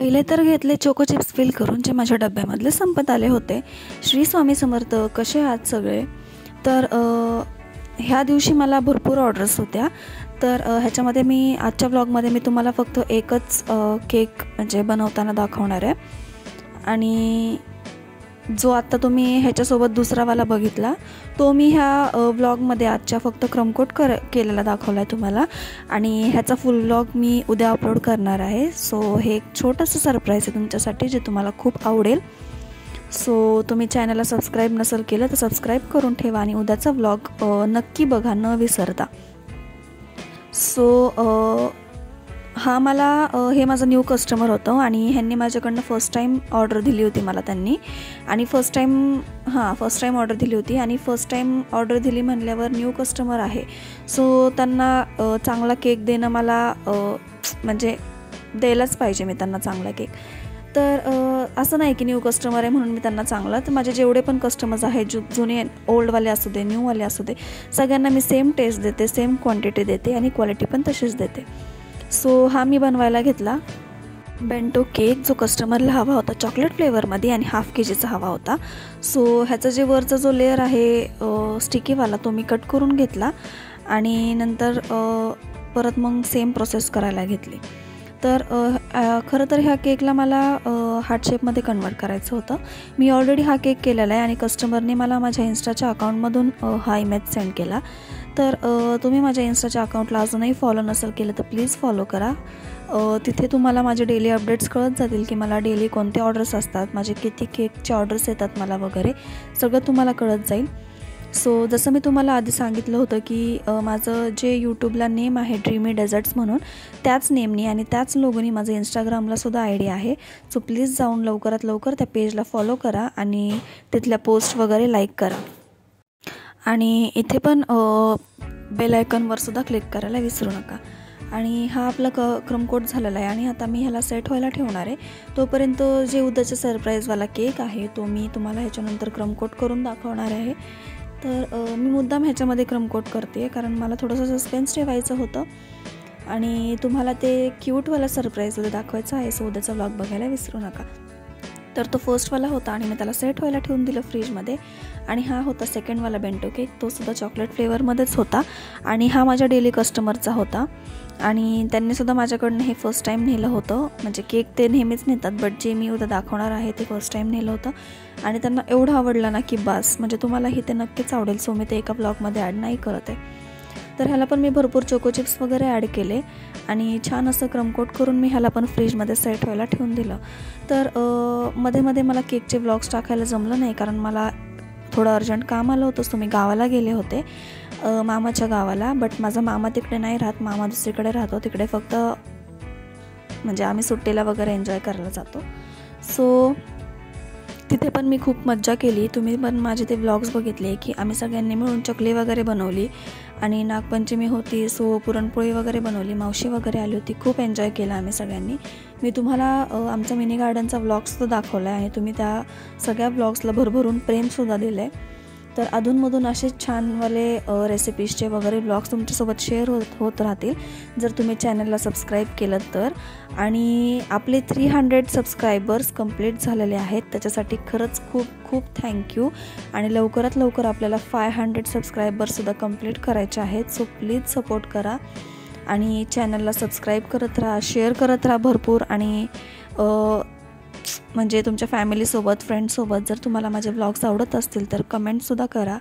पहिले तर घेतले चोको चिप्स फिल करून जे माझ्या डब्यामधले संपत आले होते. श्री स्वामी समर्थ. कसे आहात सगळे? तर ह्या दिवशी मला भरपूर ऑर्डर्स होत्या. तर ह्याच्यामध्ये मी आजच्या ब्लॉगमध्ये मी तुम्हाला फक्त एकच केक म्हणजे बनवताना दाखवणार आहे. आणि जो आत्ता तुम्ही ह्याच्यासोबत दुसरावाला बघितला तो मी ह्या व्लॉगमध्ये आजच्या फक्त क्रमकोट केलेला दाखवला आहे तुम्हाला. आणि ह्याचा फुल व्लॉग मी उद्या अपलोड करणार आहे. सो हे एक छोटंसं सरप्राईज आहे तुमच्यासाठी जे तुम्हाला खूप आवडेल. सो तुम्ही चॅनलला सबस्क्राईब नसेल केलं तर सबस्क्राईब करून ठेवा आणि उद्याचा व्लॉग नक्की बघा न विसरता. सो हा मला हे माझं न्यू कस्टमर होतं आणि ह्यांनी माझ्याकडनं फर्स्ट टाईम ऑर्डर दिली होती मला त्यांनी. आणि फर्स्ट टाईम ऑर्डर दिली होती आणि फर्स्ट टाईम ऑर्डर दिली म्हणल्यावर न्यू कस्टमर आहे. सो त्यांना चांगला केक देणं मला म्हणजे द्यायलाच पाहिजे मी त्यांना चांगला केक. तर असं नाही की न्यू कस्टमर आहे म्हणून मी त्यांना चांगला. तर माझे जेवढे पण कस्टमर्स आहेत जुने ओल्डवाले असू दे न्यूवाले असू दे सगळ्यांना मी सेम टेस्ट देते, सेम क्वांटिटी देते आणि क्वालिटी पण तशीच देते. सो हा मी बनवायला घेतला बेंटो केक जो कस्टमरला हवा होता चॉकलेट फ्लेवरमध्ये आणि हाफ KGचा हवा होता. सो ह्याचा जे वरचा जो लेअर आहे स्टिकीवाला तो मी कट करून घेतला आणि नंतर परत मग सेम प्रोसेस करायला घेतली. तर खरं तर ह्या केकला मला हार्ट शेपमध्ये कन्वर्ट करायचं होतं. मी ऑलरेडी हा केक केलेला आहे आणि कस्टमरने मला माझ्या इन्स्टाच्या अकाउंटमधून हा इमेज सेंड केला. तर तुम्ही माझ्या इन्स्टाच्या अकाउंटला अजूनही फॉलो नसेल केलं तर प्लीज फॉलो करा. तिथे तुम्हाला माझे डेली अपडेट्स कळत जातील की मला डेली कोणते ऑर्डर्स असतात, माझे किती केकचे ऑर्डर्स येतात मला वगैरे सगळं तुम्हाला कळत जाईल. सो जसं मी तुम्हाला आधी सांगितलं होतं की माझं जे यूट्यूबला नेम आहे ड्रीमी डेझर्ट्स म्हणून त्याच नेमनी आणि त्याच लोगोनी माझं इंस्टाग्रामलासुद्धा ID आहे. सो प्लीज जाऊन लवकरात लवकर त्या पेजला फॉलो करा आणि तिथल्या पोस्ट वगैरे लाईक करा. आणि इथे पण बेल आयकॉनवरसुद्धा क्लिक करायला विसरू नका. आणि हा आपला क्रमकोट झालेला आहे आणि आता मी ह्याला सेट व्हायला ठेवणार आहे. तोपर्यंत जे उद्याचा सरप्राईजवाला केक आहे तो मी तुम्हाला ह्याच्यानंतर क्रमकोट करून दाखवणार आहे. तर मी मुद्दाम ह्याच्यामध्ये क्रमकोट करते कारण मला थोडंसं सस्पेन्स ठेवायचं होतं आणि तुम्हाला ते क्यूटवाला सरप्राईज दाखवायचं आहे. सो उद्याचा व्लॉग बघायला विसरू नका. तर तो फर्स्टवाला होता आणि मी त्याला सेट व्हायला ठेवून दिलं फ्रीजमध्ये. आणि हा होता सेकंडवाला बेंटो केक, तो सुद्धा चॉकलेट फ्लेवरमध्येच होता आणि हा माझ्या डेली कस्टमरचा होता. आणि त्यांनीसुद्धा माझ्याकडनं हे फर्स्ट टाईम नेलं होतं. म्हणजे केक ते नेहमीच नेतात बट जे मी उद्या दाखवणार आहे ते फर्स्ट टाईम नेलं होतं आणि त्यांना एवढं आवडलं ना की बास. म्हणजे तुम्हालाही ते नक्कीच आवडेल. सो मी ते एका ब्लॉगमध्ये ॲड नाही करत आहे. तर ह्याला पण मी भरपूर चोको चिप्स वगैरे ॲड केले आणि छान असं क्रमकोट करून मी ह्याला पण फ्रीजमध्ये सेट व्हायला ठेवून दिलं. तर मध्ये मध्ये मला केकचे व्लॉग्स टाकायला जमलं नाही कारण मला थोडं अर्जंट काम आलं होतं. सो मी गावाला गेले होते मामाच्या गावाला. बट माझा मामा तिकडे नाही राहत, मामा दुसरीकडे राहतो. तिकडे फक्त म्हणजे आम्ही सुट्टीला वगैरे एन्जॉय करायला जातो. सो तिथे पण मी खूप मज्जा केली. तुम्ही पण माझे ते व्लॉग्स बघितले की आम्ही सगळ्यांनी मिळून चकली वगैरे बनवली आणि नागपंचमी होती. सो पुरणपोळी वगैरे बनवली, मावशी वगैरे आली होती. खूप एन्जॉय केला आम्ही सगळ्यांनी. मी तुम्हाला आमचा मिनी गार्डनचा व्लॉग्ससुद्धा दाखवला आहे आणि तुम्ही त्या सगळ्या व्लॉग्सला भरभरून प्रेमसुद्धा दिलं आहे. तर अधूनमधून असे छानवाले रेसिपीजचे वगैरे व्लॉग्स तुमच्यासोबत शेअर होत राहतील जर तुम्ही चॅनलला सबस्क्राईब केलं तर. आणि आपले 300 सबस्क्रायबर्स कंप्लीट झालेले आहेत त्याच्यासाठी खरंच खूप खूप थँक्यू. आणि लवकरात लवकर आपल्याला 500 सबस्क्रायबर्ससुद्धा कंप्लीट करायचे आहेत. सो प्लीज सपोर्ट करा आणि चॅनलला सबस्क्राईब करत राहा, शेअर करत राहा भरपूर. आणि म्हणजे तुमच्या फॅमिलीसोबत फ्रेंड्ससोबत जर तुम्हाला माझे व्लॉग्स आवडत असतील तर कमेंटसुद्धा करा.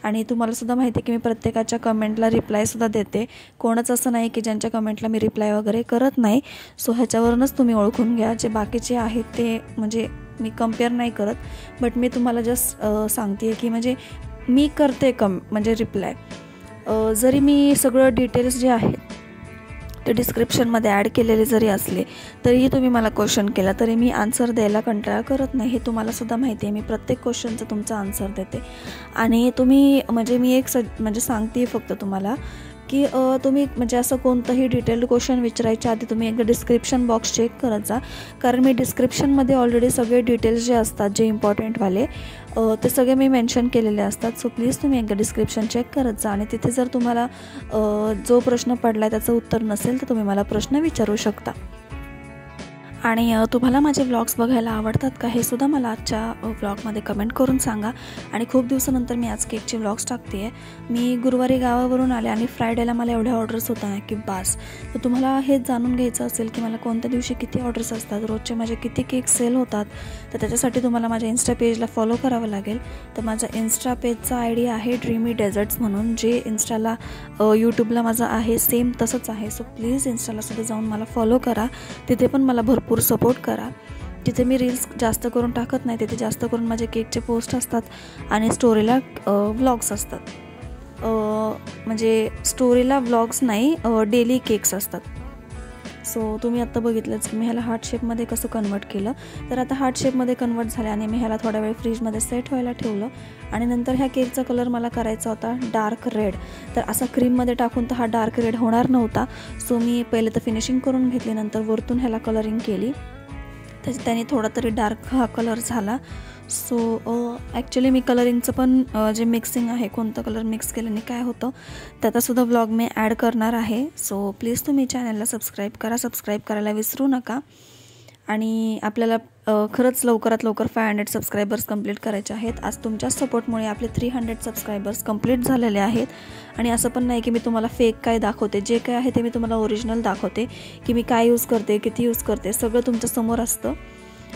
आणि तुम्हालासुद्धा माहिती आहे की मी प्रत्येकाच्या कमेंटला रिप्लायसुद्धा देते. कोणच असं नाही की ज्यांच्या कमेंटला मी रिप्लाय वगैरे करत नाही. सो ह्याच्यावरूनच तुम्ही ओळखून घ्या. जे बाकीचे आहेत ते म्हणजे मी कम्पेअर नाही करत बट मी तुम्हाला जस्ट सांगते की म्हणजे मी करते म्हणजे रिप्लाय. जरी मी सगळं डिटेल्स जे आहेत ते डिस्क्रिप्शनमध्ये ॲड केलेले जरी असले तरीही तुम्ही मला क्वेश्चन केला तरी मी आन्सर द्यायला कंटाळा करत नाही. हे तुम्हालासुद्धा माहिती आहे. मी प्रत्येक क्वेश्चनचं तुमचा आन्सर देते. आणि तुम्ही म्हणजे मी एक म्हणजे सांगते फक्त तुम्हाला की तुम्ही म्हणजे असं कोणतंही डिटेल्ड क्वेश्चन विचारायच्या आधी तुम्ही एकदा डिस्क्रिप्शन बॉक्स चेक करत जा. कारण मी डिस्क्रिप्शनमध्ये ऑलरेडी सगळे डिटेल्स जे असतात जे इम्पॉर्टंटवाले ते सगळे मी मेन्शन केलेले असतात. सो प्लीज तुम्ही एकदा डिस्क्रिप्शन चेक करत जा. आणि तिथे जर तुम्हाला जो प्रश्न पडला आहे त्याचं उत्तर नसेल तर तुम्ही मला प्रश्न विचारू शकता. आणि तुम्हाला माझे व्लॉग्स बघायला आवडतात का हे सुद्धा मला आजच्या व्लॉगमध्ये कमेंट करून सांगा. आणि खूप दिवसानंतर मी आज केकचे व्लॉग्स टाकते आहे. मी गुरुवारी गावावरून आले आणि फ्रायडेला मला एवढ्या ऑर्डर्स होत आहे की बास. तर तुम्हाला हेच जाणून घ्यायचं असेल की मला कोणत्या दिवशी किती ऑर्डर्स असतात, रोजचे माझे किती केक सेल होतात, तर त्याच्यासाठी तुम्हाला माझ्या इन्स्टा पेजला फॉलो करावं लागेल. तर माझा इन्स्टा पेजचा आयडी आहे ड्रीमी डेझर्ट्स म्हणून, जे इन्स्टाला यूट्यूबला माझं आहे सेम तसंच आहे. सो प्लीज इन्स्टाला सुद्धा जाऊन मला फॉलो करा. तिथे पण मला भरपूर सपोर्ट करा. तिथे मी रील्स जास्त करून टाकत नाही, तिथे जास्त करून माझे केकचे पोस्ट असतात आणि स्टोरीला व्लॉग्स असतात. म्हणजे स्टोरीला व्लॉग्स नाही, डेली केक्स असतात. सो तुम्ही आत्ता बघितलंच की मी ह्याला हार्ट शेपमध्ये कसं कन्वर्ट केलं. तर आता हार्ट शेपमध्ये कन्वर्ट झालं आणि मी ह्याला थोडा वेळ फ्रीजमध्ये सेट व्हायला ठेवलं. आणि नंतर ह्या केकचा कलर मला करायचा होता डार्क रेड. तर असा क्रीममध्ये टाकून तर हा डार्क रेड होणार नव्हता. सो मी पहिले तर फिनिशिंग करून घेतली, नंतर वरतून ह्याला कलरिंग केली. त्याने थोडा तरी डार्क हा कलर झाला. सो ॲक्च्युली मी कलरिंगचं पण जे मिक्सिंग आहे, कोणतं कलर मिक्स केल्याने काय होतं त्याचासुद्धा व्लॉग मी ॲड करणार आहे. सो प्लीज तुम्ही चॅनलला सबस्क्राईब करा, सबस्क्राईब करायला विसरू नका. आणि आपल्याला खरंच लवकरात लवकर 500 सबस्क्रायबर्स कंप्लीट करायचे आहेत. आज तुमच्या सपोर्टमुळे आपले 300 सबस्क्रायबर्स कंप्लीट झालेले आहेत. आणि असं पण नाही की मी तुम्हाला फेक काय दाखवते, जे काय आहे ते मी तुम्हाला ओरिजिनल दाखवते की मी काय यूज करते, किती यूज करते, सगळं तुमच्या समोर असतं.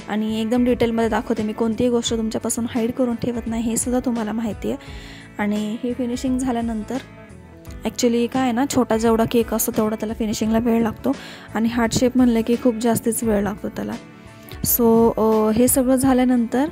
आणि एकदम डिटेलमध्ये दाखवते. मी कोणतीही गोष्ट तुमच्यापासून हाईड करून ठेवत नाही, हे सुद्धा तुम्हाला माहिती आहे. आणि हे फिनिशिंग झाल्यानंतर ॲक्च्युली काय आहे ना, छोटा जेवढा केक असतो तेवढा त्याला फिनिशिंगला वेळ लागतो आणि हार्ट शेप म्हणलं की खूप जास्तीच वेळ लागतो त्याला. सो हे सगळं झाल्यानंतर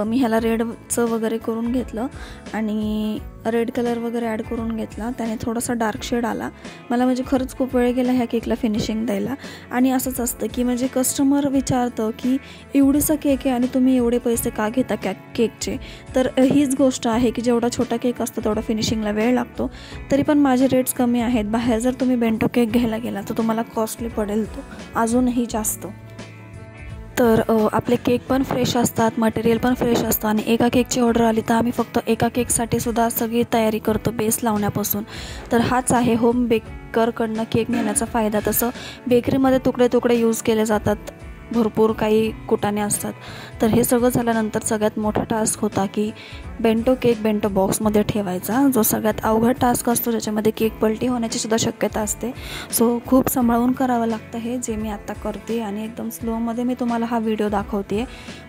मी ह्याला रेडचं वगैरे करून घेतलं आणि रेड कलर वगैरे ॲड करून घेतला. त्याने थोडासा डार्क शेड आला. मला म्हणजे खरंच खूप वेळ गेला ह्या केकला फिनिशिंग द्यायला. आणि असंच असतं की म्हणजे कस्टमर विचारतं की एवढंसा केक आहे आणि तुम्ही एवढे पैसे का घेता केकचे. तर हीच गोष्ट आहे की जेवढा छोटा केक असतो तेवढा फिनिशिंगला वेळ लागतो. तरी पण माझे रेट्स कमी आहेत. बाहेर जर तुम्ही बेंटो केक घ्यायला गेला तर तुम्हाला कॉस्टली पडेल तो अजूनही जास्त. तर आपले केक पण फ्रेश असतात, मटेरियल पण फ्रेश असतं. आणि एका केकची ऑर्डर आली तर आम्ही फक्त एका केकसाठी सुद्धा सगळी तयारी करतो बेस लावण्यापासून. तर हाच आहे होम बेकरकडनं केक नेण्याचा फायदा. तसं बेकरीमध्ये तुकडे तुकडे यूज केले जातात, भरपूर काही कुटाणे असतात. तर हे सगळं झाल्यानंतर सगळ्यात मोठा टास्क होता की बेंटो केक बेंटो बॉक्समध्ये ठेवायचा, जो सगळ्यात अवघड टास्क असतो, ज्याच्यामध्ये केक पलटी होण्याची सुद्धा शक्यता असते. सो खूप सांभाळून करावं लागतं हे, जे मी आत्ता करते. आणि एकदम स्लोमध्ये मी तुम्हाला हा व्हिडिओ दाखवते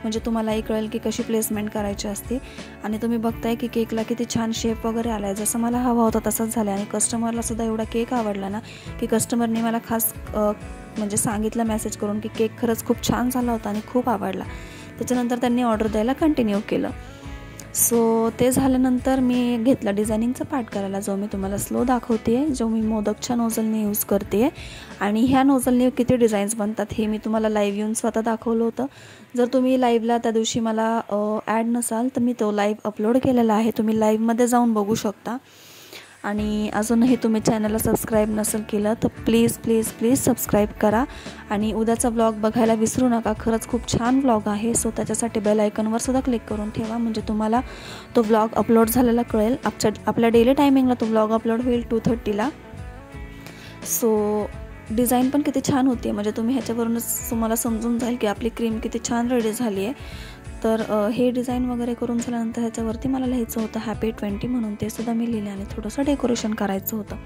म्हणजे तुम्हालाही कळेल की कशी प्लेसमेंट करायची असते. आणि तुम्ही बघताय की केकला किती छान शेप वगैरे आला आहे, जसं मला हवा होता तसंच झालं. आणि कस्टमरला सुद्धा एवढा केक आवडला ना की कस्टमरने मला खास म्हणजे सांगितलं मेसेज करून की केक खरंच खूप छान झाला होता आणि खूप आवडला. त्याच्यानंतर त्यांनी ऑर्डर द्यायला कंटिन्यू केलं. सो ते झाल्यानंतर मी घेतला डिझायनिंगचा पार्ट करायला, जो मी तुम्हाला स्लो दाखवते आहे, जो मी मोदकच्या नोझलने यूज करते आहे. आणि ह्या नोझलने किती डिझाईन्स बनतात हे मी तुम्हाला लाईव्ह येऊन स्वतः दाखवलं होतं. जर तुम्ही लाईव्हला त्या दिवशी मला ॲड नसाल तर मी तो लाईव्ह अपलोड केलेला आहे, तुम्ही लाईव्हमध्ये जाऊन बघू शकता. आणि अजूनही तुम्ही चॅनलला सबस्क्राईब नसेल केलं तर प्लीज प्लीज प्लीज सबस्क्राईब करा. आणि उद्याचा व्लॉग बघायला विसरू नका, खरंच खूप छान व्लॉग आहे. सो त्याच्यासाठी बेल आयकॉनवर सुद्धा क्लिक करून ठेवा, म्हणजे तुम्हाला तो व्लॉग अपलोड झालेला कळेल. आपल्या डेली टायमिंगला तो व्लॉग अपलोड होईल 2:30ला. सो डिझाईन पण किती छान होती, म्हणजे तुम्ही ह्याच्यावरूनच तुम्हाला समजून जाईल की आपली क्रीम किती छान रेडी झाली आहे. तर हे डिझाईन वगैरे करून झाल्यानंतर ह्याच्यावरती मला लिहायचं होतं हॅपी 20 म्हणून, ते सुद्धा मी लिहिले. आणि थोडंसं डेकोरेशन करायचं होतं.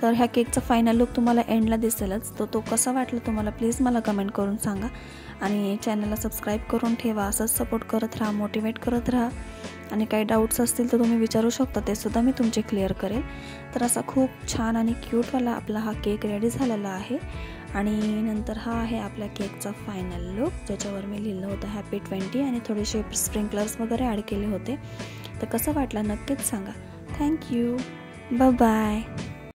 तर ह्या केकचा फायनल लुक तुम्हाला एंडला दिसेलच. तर तो कसा वाटला तुम्हाला प्लीज मला कमेंट करून सांगा. आणि चॅनलला सबस्क्राईब करून ठेवा, असंच सपोर्ट करत राहा, मोटिवेट करत राहा. आणि काही डाऊट्स असतील तर तुम्ही विचारू शकता, ते सुद्धा मी तुमचे क्लिअर करेल. तर असा खूप छान आणि क्यूटवाला आपला हा केक रेडी झालेला आहे. आणि नंतर हा आहे आपल्या केकचा फायनल लुक, ज्याच्यावर मी लिहिलं होतं हॅपी 20 आणि थोडेसे स्प्रिंकलर्स वगैरे ॲड केले होते. तर कसं वाटलं नक्कीच सांगा. Thank you, bye bye.